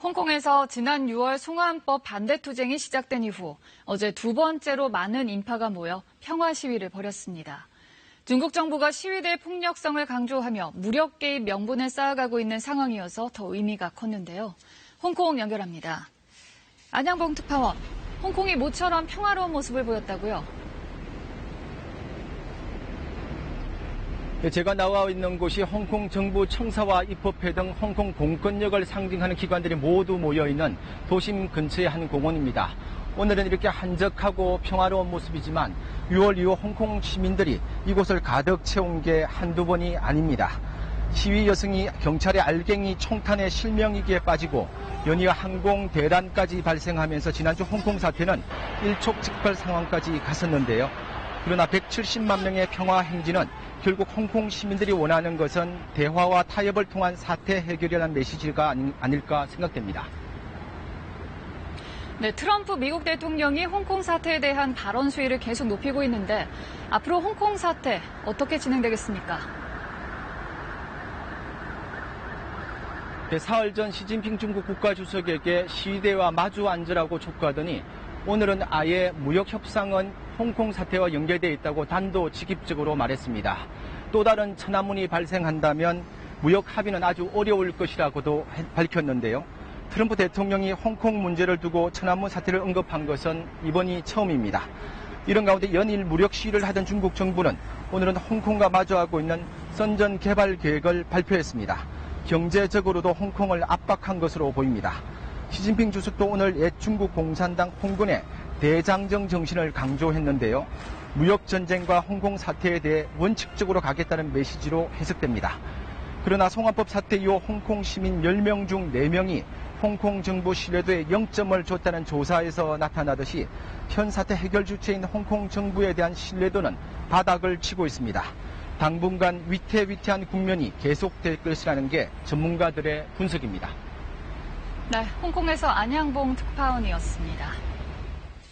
홍콩에서 지난 6월 송환법 반대 투쟁이 시작된 이후 어제 두 번째로 많은 인파가 모여 평화 시위를 벌였습니다. 중국 정부가 시위대의 폭력성을 강조하며 무력 개입 명분을 쌓아가고 있는 상황이어서 더 의미가 컸는데요. 홍콩 연결합니다. 안양봉 특파원, 홍콩이 모처럼 평화로운 모습을 보였다고요? 제가 나와 있는 곳이 홍콩 정부 청사와 입법회 등 홍콩 공권력을 상징하는 기관들이 모두 모여있는 도심 근처의 한 공원입니다. 오늘은 이렇게 한적하고 평화로운 모습이지만 6월 이후 홍콩 시민들이 이곳을 가득 채운 게 한두 번이 아닙니다. 시위 여성이 경찰의 알갱이 총탄에 실명이기에 빠지고 연이어 항공 대란까지 발생하면서 지난주 홍콩 사태는 일촉즉발 상황까지 갔었는데요. 그러나 170만 명의 평화 행진은 결국 홍콩 시민들이 원하는 것은 대화와 타협을 통한 사태 해결이라는 메시지가 아닐까 생각됩니다. 네, 트럼프 미국 대통령이 홍콩 사태에 대한 발언 수위를 계속 높이고 있는데 앞으로 홍콩 사태 어떻게 진행되겠습니까? 사흘 전 시진핑 중국 국가주석에게 시위대와 마주 앉으라고 촉구하더니 오늘은 아예 무역 협상은 홍콩 사태와 연결되어 있다고 단도직입적으로 말했습니다. 또 다른 천안문이 발생한다면 무역 합의는 아주 어려울 것이라고도 밝혔는데요. 트럼프 대통령이 홍콩 문제를 두고 천안문 사태를 언급한 것은 이번이 처음입니다. 이런 가운데 연일 무력 시위를 하던 중국 정부는 오늘은 홍콩과 마주하고 있는 선전 개발 계획을 발표했습니다. 경제적으로도 홍콩을 압박한 것으로 보입니다. 시진핑 주석도 오늘 옛 중국 공산당 홍군의 대장정 정신을 강조했는데요. 무역전쟁과 홍콩 사태에 대해 원칙적으로 가겠다는 메시지로 해석됩니다. 그러나 송환법 사태 이후 홍콩 시민 10명 중 4명이 홍콩 정부 신뢰도에 0점을 줬다는 조사에서 나타나듯이 현 사태 해결 주체인 홍콩 정부에 대한 신뢰도는 바닥을 치고 있습니다. 당분간 위태위태한 국면이 계속될 것이라는 게 전문가들의 분석입니다. 네, 홍콩에서 안양봉 특파원이었습니다.